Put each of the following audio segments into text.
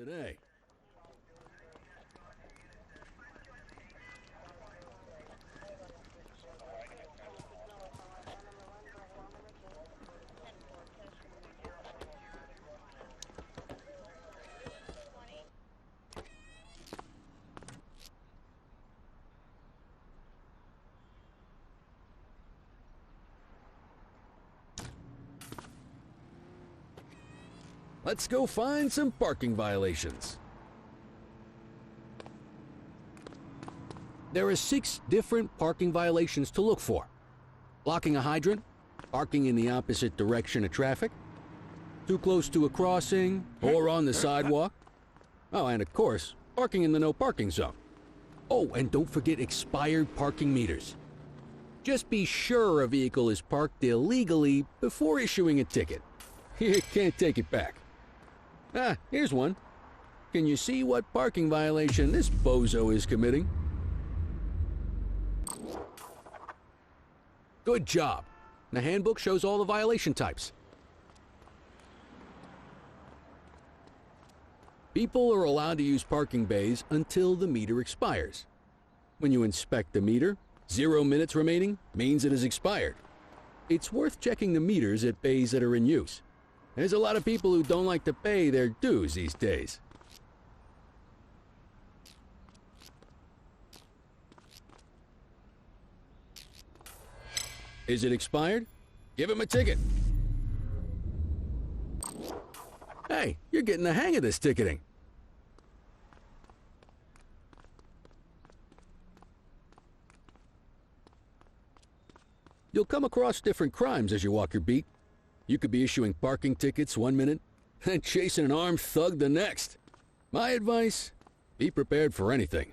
today. Let's go find some parking violations. There are 6 different parking violations to look for. Blocking a hydrant, parking in the opposite direction of traffic, too close to a crossing or on the sidewalk. Oh, and of course, parking in the no parking zone. Oh, and don't forget expired parking meters. Just be sure a vehicle is parked illegally before issuing a ticket. You can't take it back. Ah, here's one. Can you see what parking violation this bozo is committing? Good job. The handbook shows all the violation types. People are allowed to use parking bays until the meter expires. When you inspect the meter, 0 minutes remaining means it has expired. It's worth checking the meters at bays that are in use. There's a lot of people who don't like to pay their dues these days. Is it expired? Give him a ticket. Hey, you're getting the hang of this ticketing. You'll come across different crimes as you walk your beat. You could be issuing parking tickets 1 minute and chasing an armed thug the next. My advice, be prepared for anything.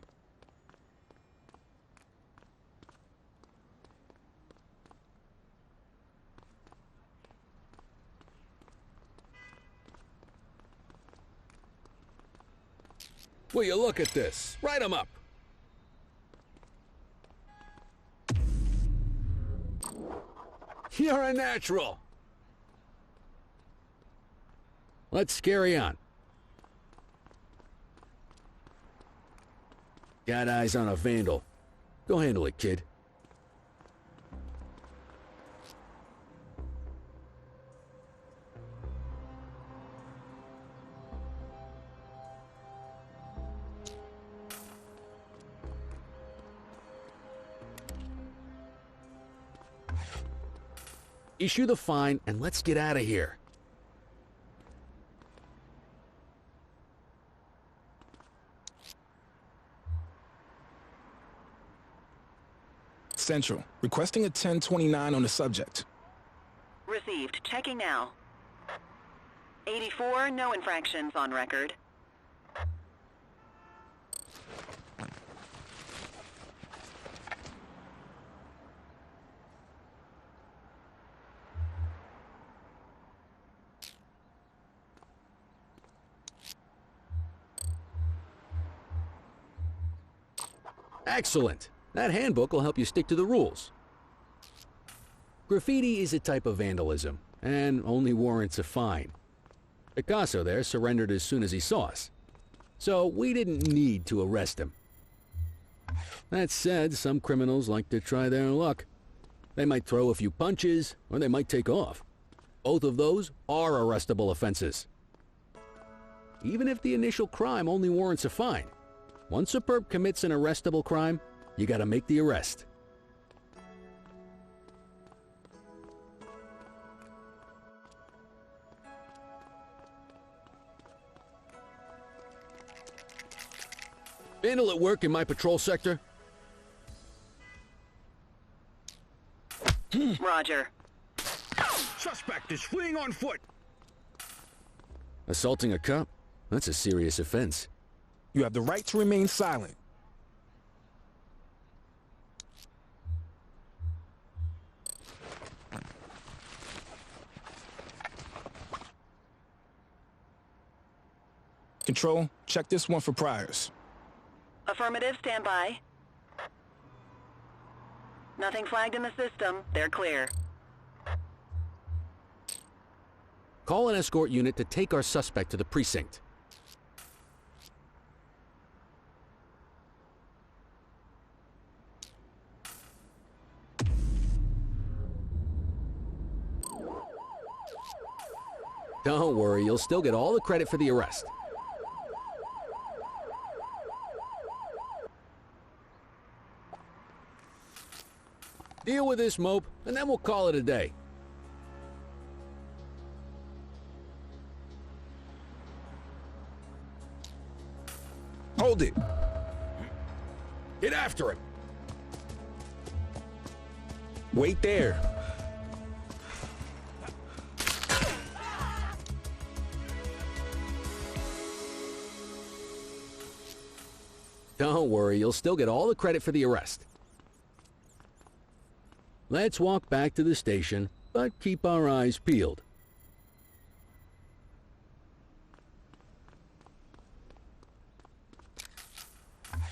Will you look at this? Write 'em up. You're a natural. Let's carry on. Got eyes on a vandal. Go handle it, kid. Issue the fine and let's get out of here. Central, requesting a 1029 on the subject. Received. Checking now. 84, no infractions on record. Excellent. That handbook will help you stick to the rules. Graffiti is a type of vandalism, and only warrants a fine. Picasso there surrendered as soon as he saw us, so we didn't need to arrest him. That said, some criminals like to try their luck. They might throw a few punches, or they might take off. Both of those are arrestable offenses. Even if the initial crime only warrants a fine, once a perp commits an arrestable crime, you gotta make the arrest. Vandal at work in my patrol sector? Roger. Suspect is fleeing on foot. Assaulting a cop? That's a serious offense. You have the right to remain silent. Control, check this one for priors. Affirmative, stand by. Nothing flagged in the system. They're clear. Call an escort unit to take our suspect to the precinct. Don't worry, you'll still get all the credit for the arrest. Deal with this mope, and then we'll call it a day. Hold it. Get after him. Wait there. Don't worry, you'll still get all the credit for the arrest. Let's walk back to the station, but keep our eyes peeled.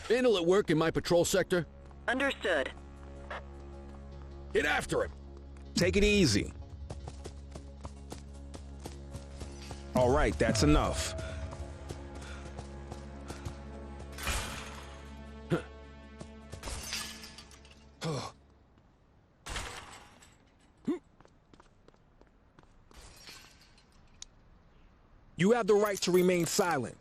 Vandal at work in my patrol sector? Understood. Get after him. Take it easy. All right, that's enough. You have the right to remain silent.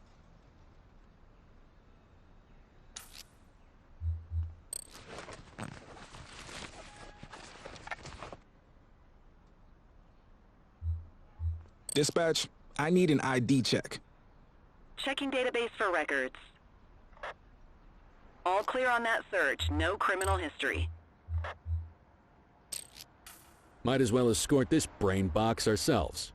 Dispatch, I need an ID check. Checking database for records. All clear on that search. No criminal history. Might as well escort this brain box ourselves.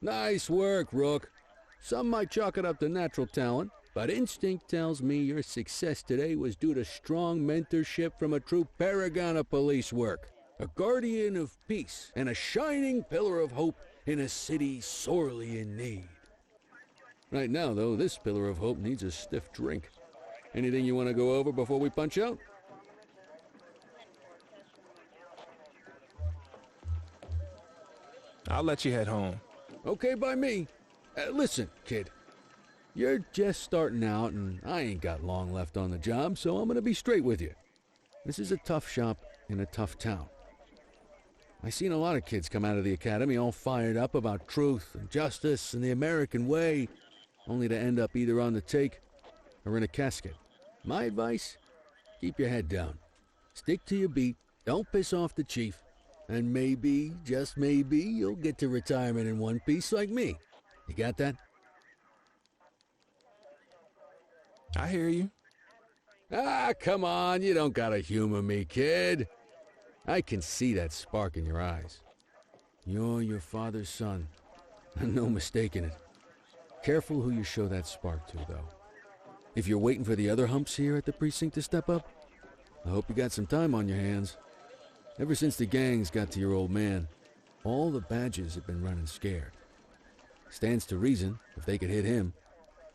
Nice work, Rook. Some might chalk it up to natural talent, but instinct tells me your success today was due to strong mentorship from a true paragon of police work, a guardian of peace, and a shining pillar of hope in a city sorely in need. Right now, though, this pillar of hope needs a stiff drink. Anything you want to go over before we punch out? I'll let you head home. Okay by me. Listen, kid. You're just starting out, and I ain't got long left on the job, so I'm gonna be straight with you. This is a tough shop in a tough town. I seen a lot of kids come out of the academy all fired up about truth and justice and the American way, only to end up either on the take or in a casket. My advice? Keep your head down. Stick to your beat, don't piss off the chief, and maybe, just maybe, you'll get to retirement in one piece like me. You got that? I hear you. Ah, come on, you don't gotta humor me, kid. I can see that spark in your eyes. You're your father's son, no mistaking it. Careful who you show that spark to, though. If you're waiting for the other humps here at the precinct to step up, I hope you got some time on your hands. Ever since the gangs got to your old man, all the badges have been running scared. Stands to reason, if they could hit him,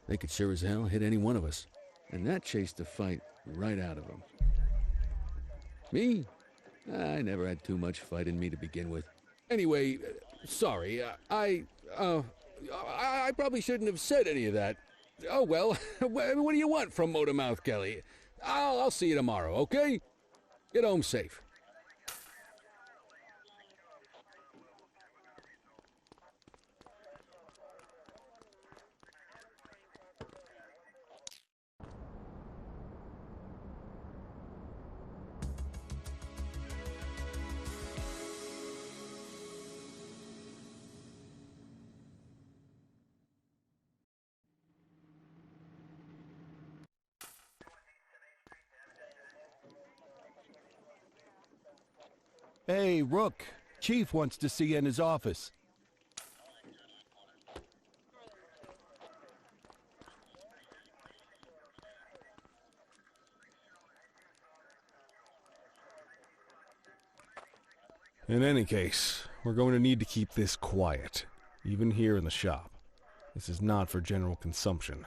they could sure as hell hit any one of us. And that chased the fight right out of him. Me? I never had too much fight in me to begin with. Anyway, sorry, I probably shouldn't have said any of that. Oh well, what do you want from Motormouth Kelly? I'll see you tomorrow, okay? Get home safe. Hey, Rook. Chief wants to see you in his office. In any case, we're going to need to keep this quiet, even here in the shop. This is not for general consumption.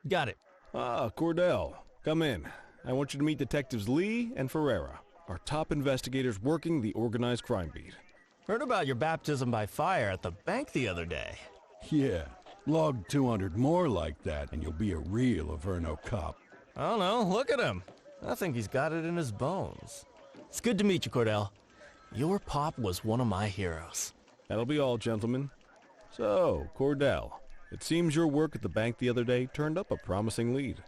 Got it. Ah, Cordell, come in. I want you to meet Detectives Lee and Ferreira, our top investigators working the organized crime beat. Heard about your baptism by fire at the bank the other day. Yeah, log 200 more like that and you'll be a real Averno cop. I don't know, look at him. I think he's got it in his bones. It's good to meet you, Cordell. Your pop was one of my heroes. That'll be all, gentlemen. So, Cordell, it seems your work at the bank the other day turned up a promising lead.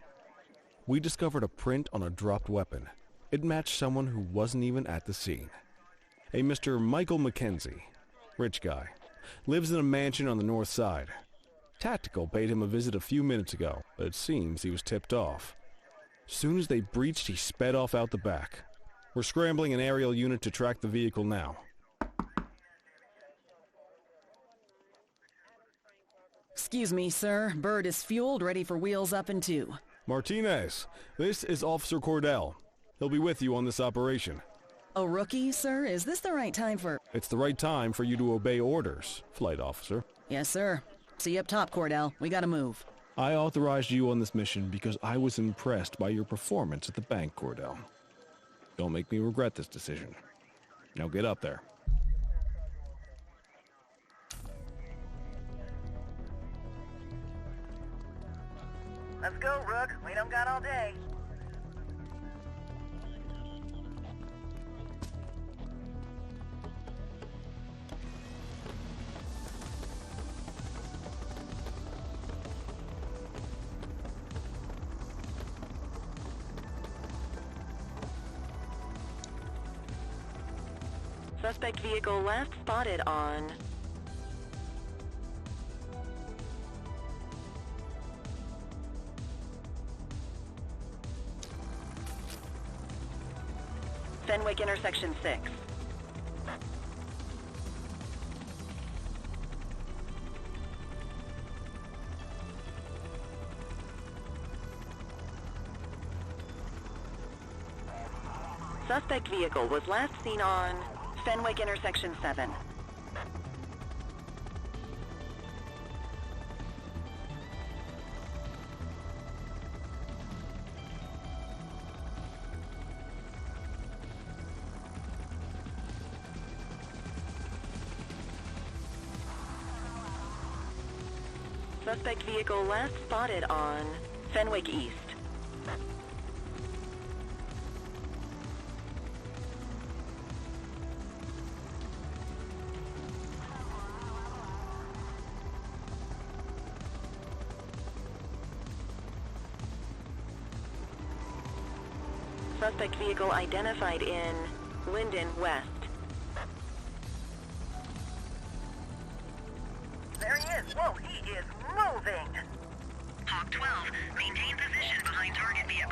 We discovered a print on a dropped weapon. It matched someone who wasn't even at the scene. A Mr. Michael McKenzie, rich guy, lives in a mansion on the north side. Tactical paid him a visit a few minutes ago, but it seems he was tipped off. Soon as they breached, he sped off out the back. We're scrambling an aerial unit to track the vehicle now. Excuse me, sir. Bird is fueled, ready for wheels up in 2. Martinez, this is Officer Cordell. He'll be with you on this operation. A rookie, sir? Is this the right time for... It's the right time for you to obey orders, flight officer. Yes, sir. See you up top, Cordell. We gotta move. I authorized you on this mission because I was impressed by your performance at the bank, Cordell. Don't make me regret this decision. Now get up there. Let's go, Rook. We don't got all day. Suspect vehicle last spotted on... Fenwick intersection 6. Suspect vehicle was last seen on Fenwick intersection 7. Suspect vehicle last spotted on Fenwick East. Suspect vehicle identified in Linden West. There he is. Whoa, he is moving. Hawk 12, maintain position behind target vehicle.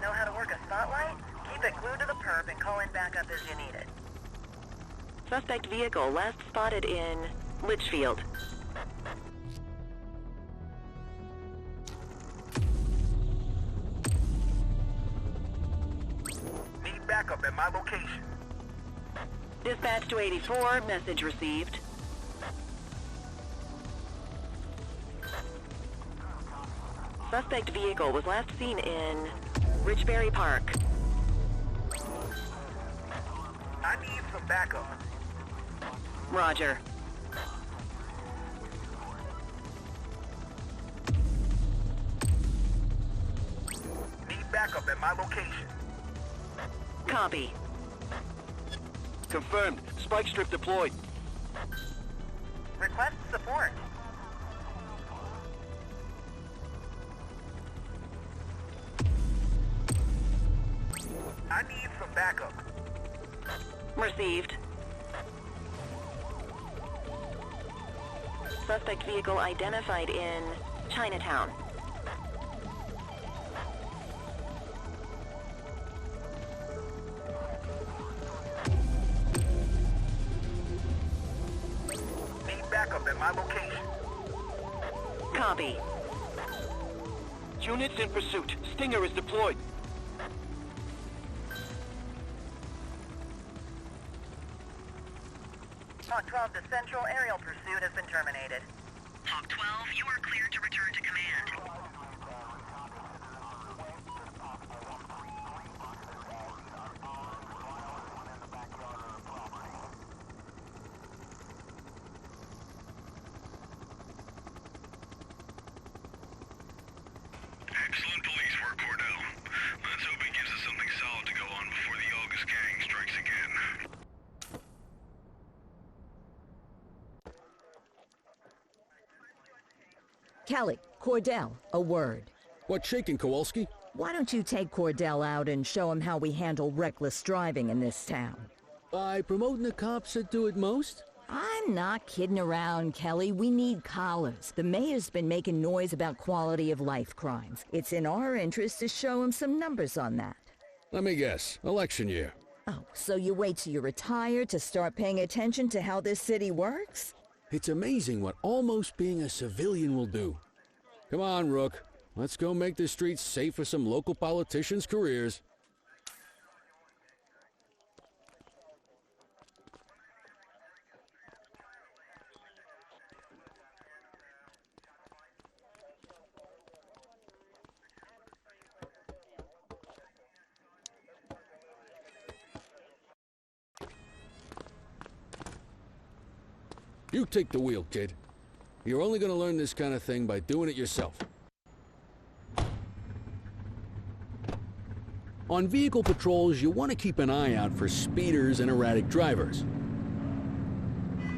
Know how to work a spotlight? Keep it glued to the perp and call in backup as you need it. Suspect vehicle last spotted in Litchfield. Need backup at my location. Dispatch to 84, message received. Suspect vehicle was last seen in Richberry Park. I need some backup. Roger. Need backup at my location. Copy. Confirmed. Spike strip deployed. Request support. I need some backup. Received. Suspect vehicle identified in Chinatown. Need backup at my location. Copy. Units in pursuit. Stinger is deployed. Hawk 12 to Central. Aerial pursuit has been terminated. Hawk 12, you are cleared to return to command. Excellent police work, Cordell. Let's hope it gives us something solid to go on before the August gang strikes again. Kelly, Cordell, a word. What's shaking, Kowalski? Why don't you take Cordell out and show him how we handle reckless driving in this town? By promoting the cops that do it most? I'm not kidding around, Kelly. We need collars. The mayor's been making noise about quality of life crimes. It's in our interest to show him some numbers on that. Let me guess. Election year. Oh, so you wait till you retire to start paying attention to how this city works? It's amazing what almost being a civilian will do. Come on, Rook. Let's go make the streets safe for some local politicians' careers. You take the wheel, kid. You're only going to learn this kind of thing by doing it yourself. On vehicle patrols, you want to keep an eye out for speeders and erratic drivers.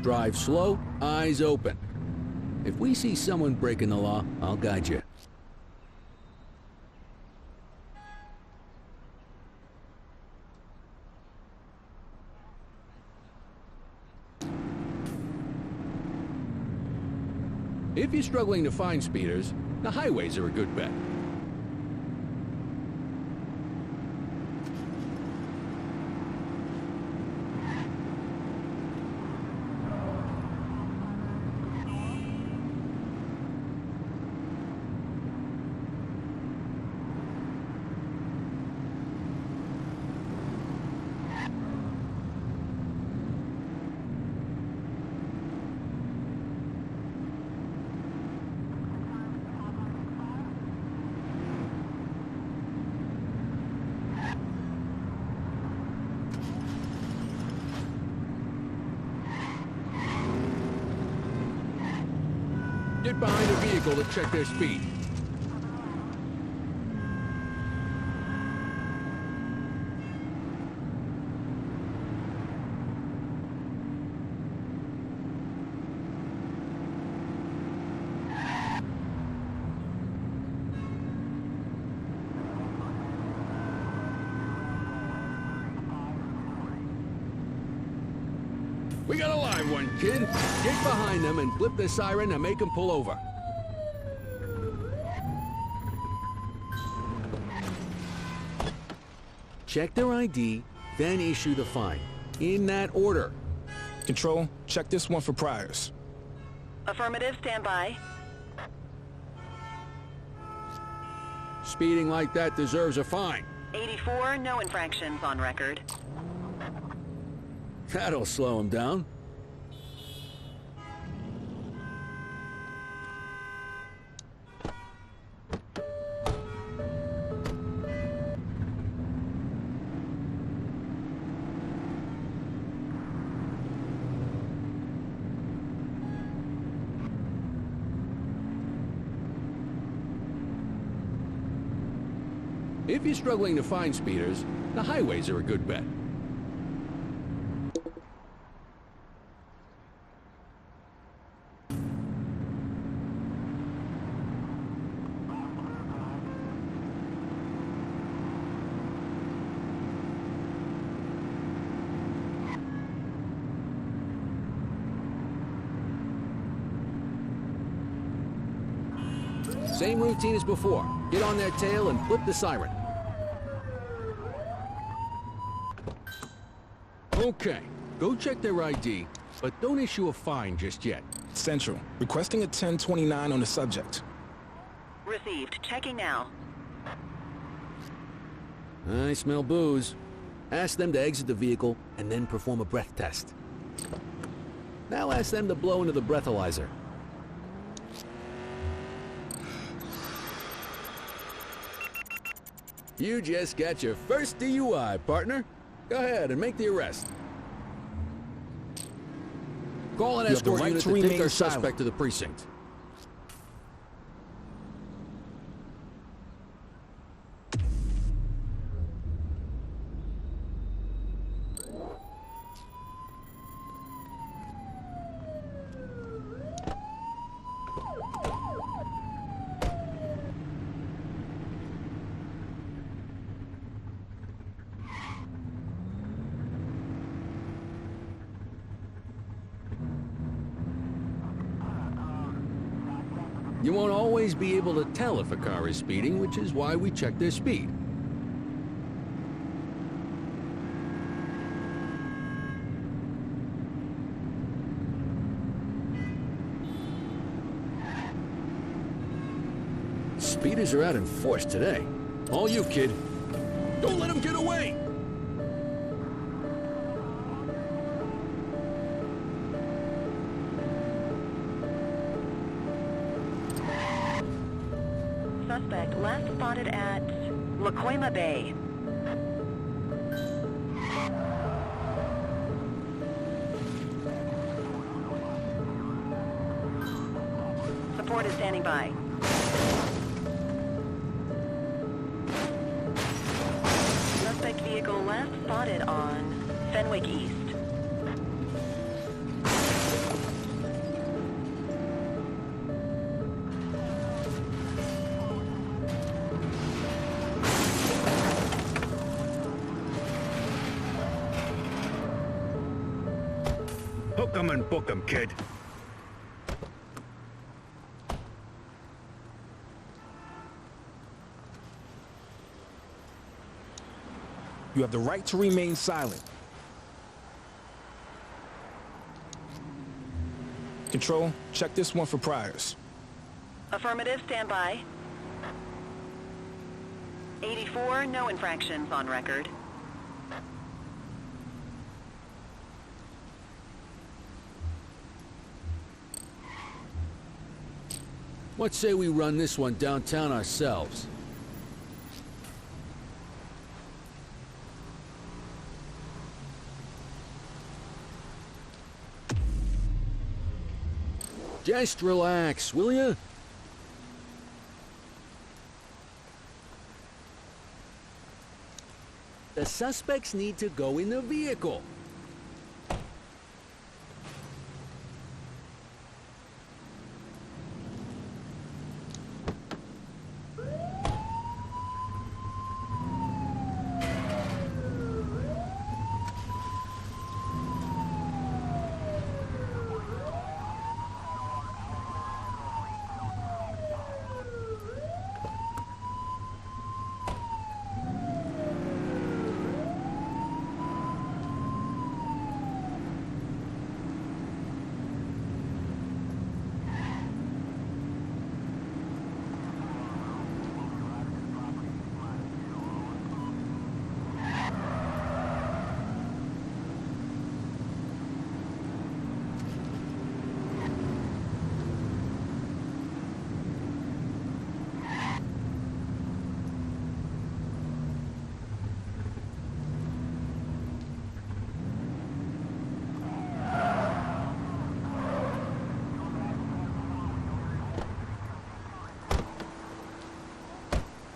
Drive slow, eyes open. If we see someone breaking the law, I'll guide you. If you're struggling to find speeders, the highways are a good bet. Get behind a vehicle to check their speed. We got a live one, kid. Get behind them and flip the siren to make them pull over. Check their ID, then issue the fine. In that order. Control, check this one for priors. Affirmative, stand by. Speeding like that deserves a fine. 84, no infractions on record. That'll slow him down. If you're struggling to find speeders, the highways are a good bet. Same routine as before. Get on their tail and flip the siren. Okay, go check their ID, but don't issue a fine just yet. Central, requesting a 1029 on the subject. Received. Checking now. I smell booze. Ask them to exit the vehicle and then perform a breath test. Now ask them to blow into the breathalyzer. You just got your first DUI, partner. Go ahead and make the arrest. Call an You have the escort right unit to to take remain our silent. suspect to the precinct. You won't always be able to tell if a car is speeding, which is why we check their speed. Speeders are out in force today. All you, kid. Don't let him get away! Suspect last spotted at Lakoima Bay. Support is standing by. Suspect vehicle last spotted on Fenwick East. Hook 'em and book 'em, kid. You have the right to remain silent. Control, check this one for priors. Affirmative, stand by. 84, no infractions on record. What say we run this one downtown ourselves? Just relax, will ya? The suspects need to go in the vehicle.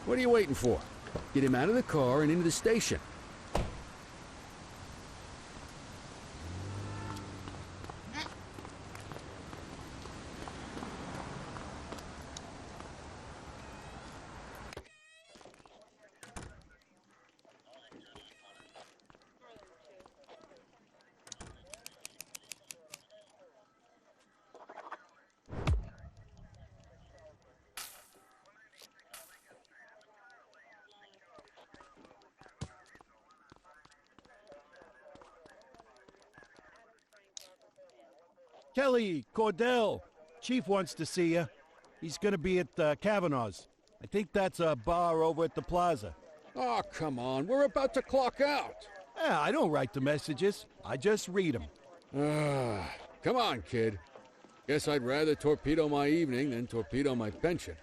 What are you waiting for? Get him out of the car and into the station. Kelly, Cordell, Chief wants to see you. He's gonna be at Kavanaugh's. I think that's a bar over at the plaza. Oh, come on. We're about to clock out. Yeah, I don't write the messages. I just read them. Come on, kid. Guess I'd rather torpedo my evening than torpedo my pension.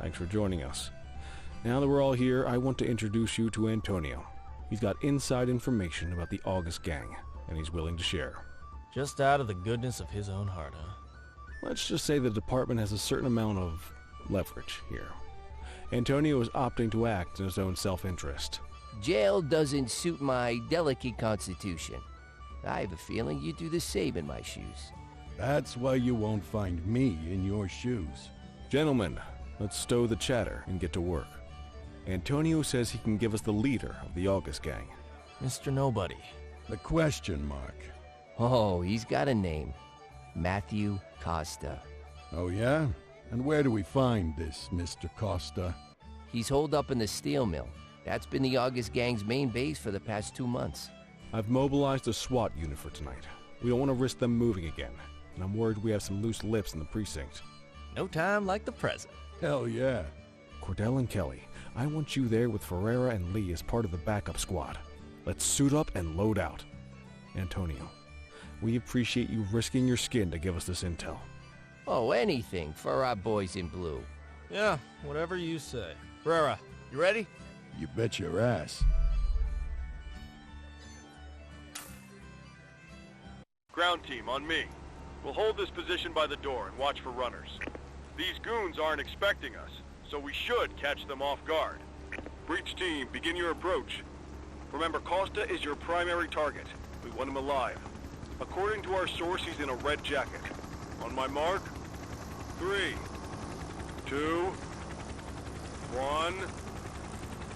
Thanks for joining us. Now that we're all here, I want to introduce you to Antonio. He's got inside information about the August gang, and he's willing to share. Just out of the goodness of his own heart, huh? Let's just say the department has a certain amount of leverage here. Antonio is opting to act in his own self-interest. Jail doesn't suit my delicate constitution. I have a feeling you'd do the same in my shoes. That's why you won't find me in your shoes. Gentlemen, let's stow the chatter and get to work. Antonio says he can give us the leader of the August gang. Mr. Nobody. The question mark. Oh, he's got a name. Matthew Costa. Oh, yeah? And where do we find this Mr. Costa? He's holed up in the steel mill. That's been the August gang's main base for the past 2 months. I've mobilized a SWAT unit for tonight. We don't want to risk them moving again, and I'm worried we have some loose lips in the precinct. No time like the present. Hell yeah. Cordell and Kelly, I want you there with Ferreira and Lee as part of the backup squad. Let's suit up and load out. Antonio, we appreciate you risking your skin to give us this intel. Oh, anything for our boys in blue. Yeah, whatever you say. Ferreira, you ready? You bet your ass. Ground team, on me. We'll hold this position by the door and watch for runners. These goons aren't expecting us, so we should catch them off guard. Breach team, begin your approach. Remember, Costa is your primary target. We want him alive. According to our source, he's in a red jacket. On my mark, 3, 2, 1,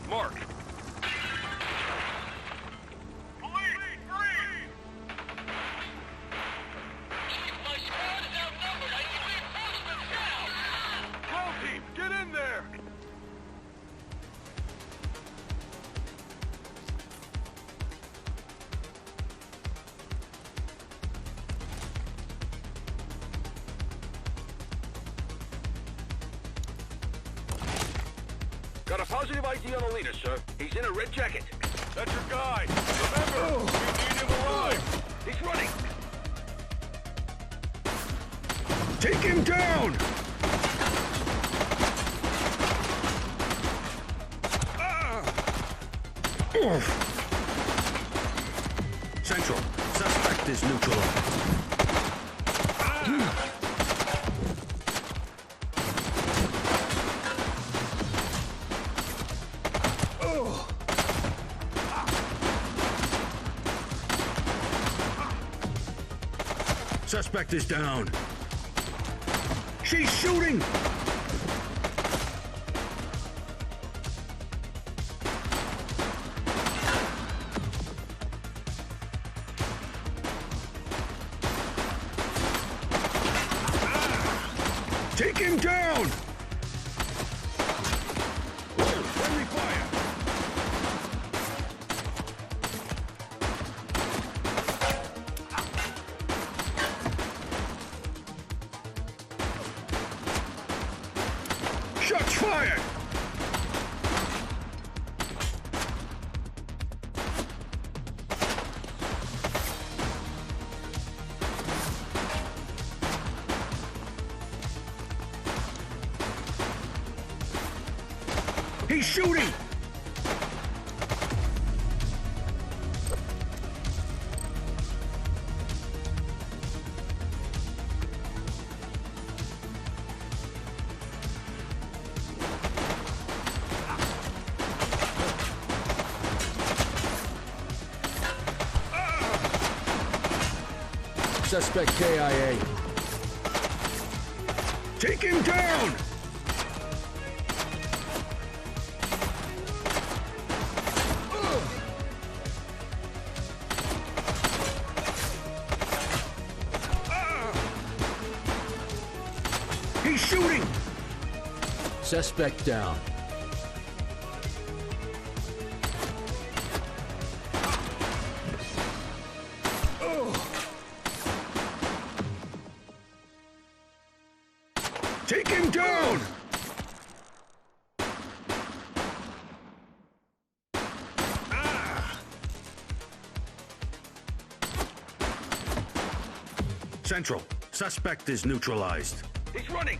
mark. Get in there! Got a positive ID on the leader, sir. He's in a red jacket. That's your guy. Remember, we need him alive. He's running. Take him down! Central, suspect is neutralized. Suspect is down. She's shooting! Take him down! Friendly fire! Shots fired! He's shooting! Suspect KIA. Take him down! He's shooting! Suspect down. Take him down! Central, suspect is neutralized. He's running!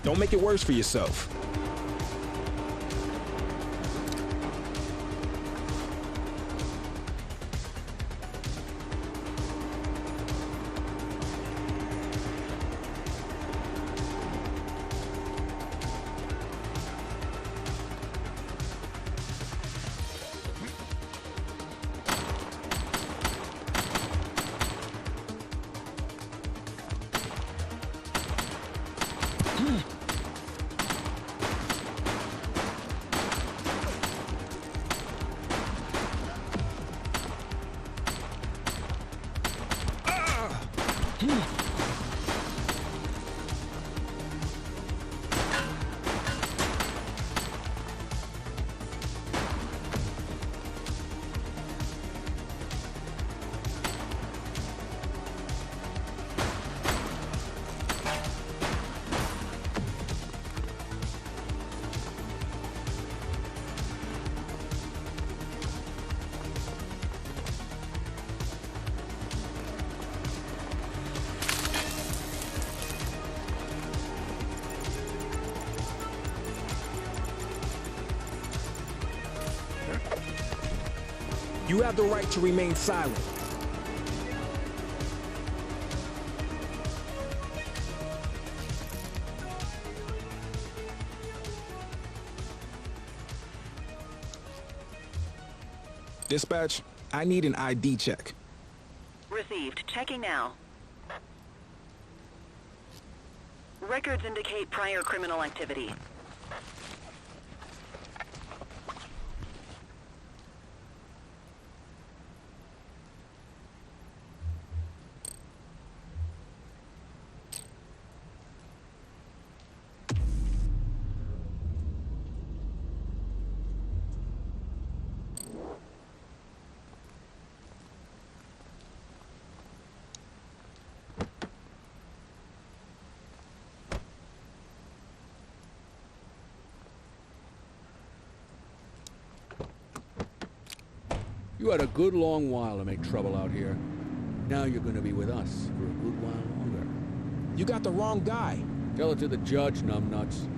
Don't make it worse for yourself. You have the right to remain silent. Dispatch, I need an ID check. Received. Checking now. Records indicate prior criminal activity. You had a good long while to make trouble out here. Now you're gonna be with us for a good while longer. You got the wrong guy. Tell it to the judge, numbnuts.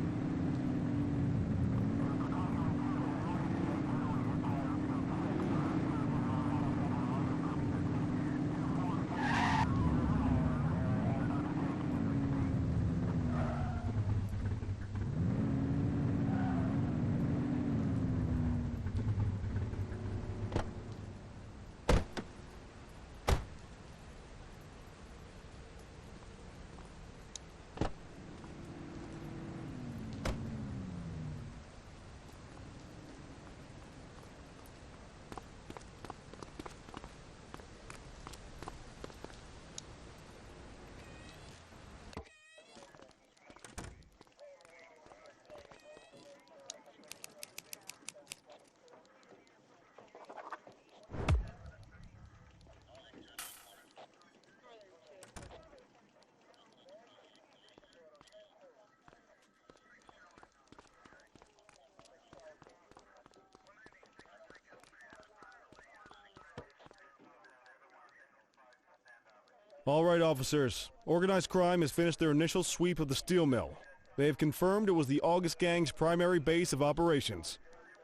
All right, officers. Organized crime has finished their initial sweep of the steel mill. They have confirmed it was the August Gang's primary base of operations.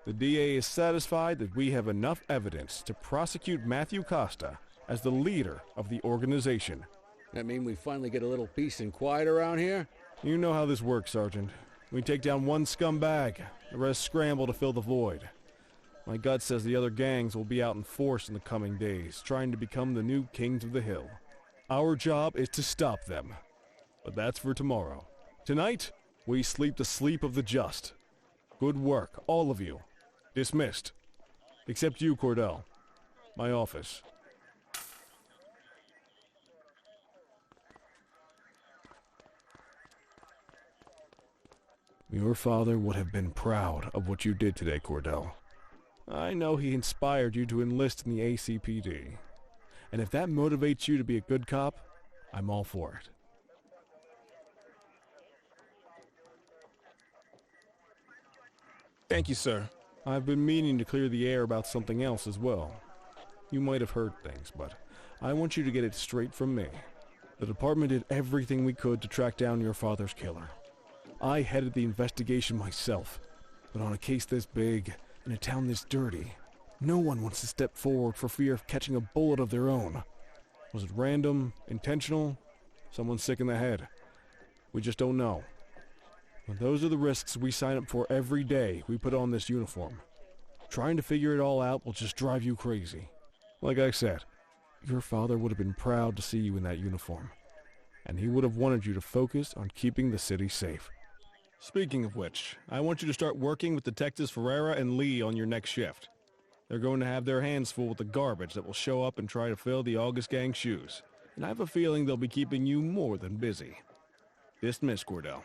The DA is satisfied that we have enough evidence to prosecute Matthew Costa as the leader of the organization. That mean we finally get a little peace and quiet around here? You know how this works, Sergeant. We take down one scumbag, the rest scramble to fill the void. My gut says the other gangs will be out in force in the coming days, trying to become the new kings of the hill. Our job is to stop them. But that's for tomorrow. Tonight, we sleep the sleep of the just. Good work, all of you. Dismissed. Except you, Cordell. My office. Your father would have been proud of what you did today, Cordell. I know he inspired you to enlist in the ACPD. And if that motivates you to be a good cop, I'm all for it. Thank you, sir. I've been meaning to clear the air about something else as well. You might have heard things, but I want you to get it straight from me. The department did everything we could to track down your father's killer. I headed the investigation myself, but on a case this big, in a town this dirty, no one wants to step forward for fear of catching a bullet of their own. Was it random, intentional, someone sick in the head? We just don't know. But those are the risks we sign up for every day we put on this uniform. Trying to figure it all out will just drive you crazy. Like I said, your father would have been proud to see you in that uniform, and he would have wanted you to focus on keeping the city safe. Speaking of which, I want you to start working with Detectives Ferreira and Lee on your next shift. They're going to have their hands full with the garbage that will show up and try to fill the August Gang's shoes. And I have a feeling they'll be keeping you more than busy. Dismissed, Cordell.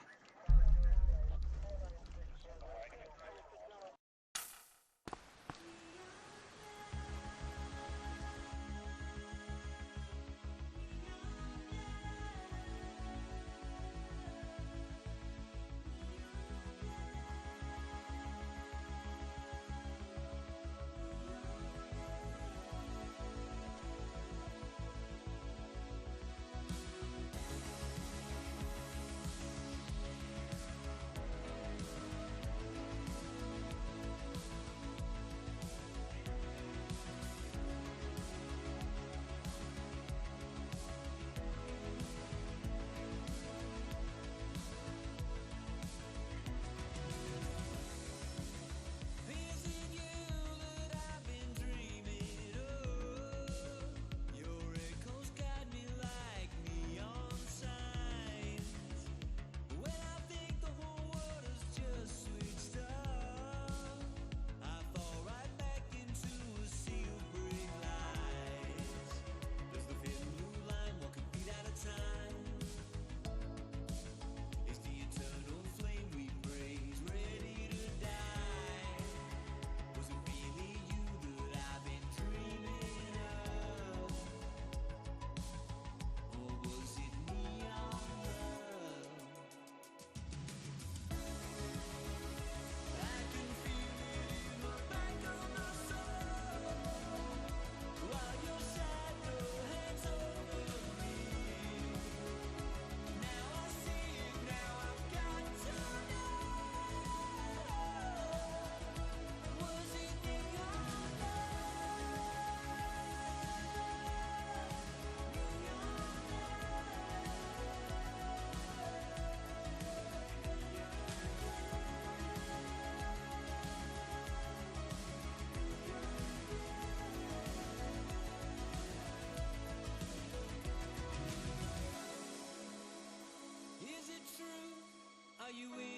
you in.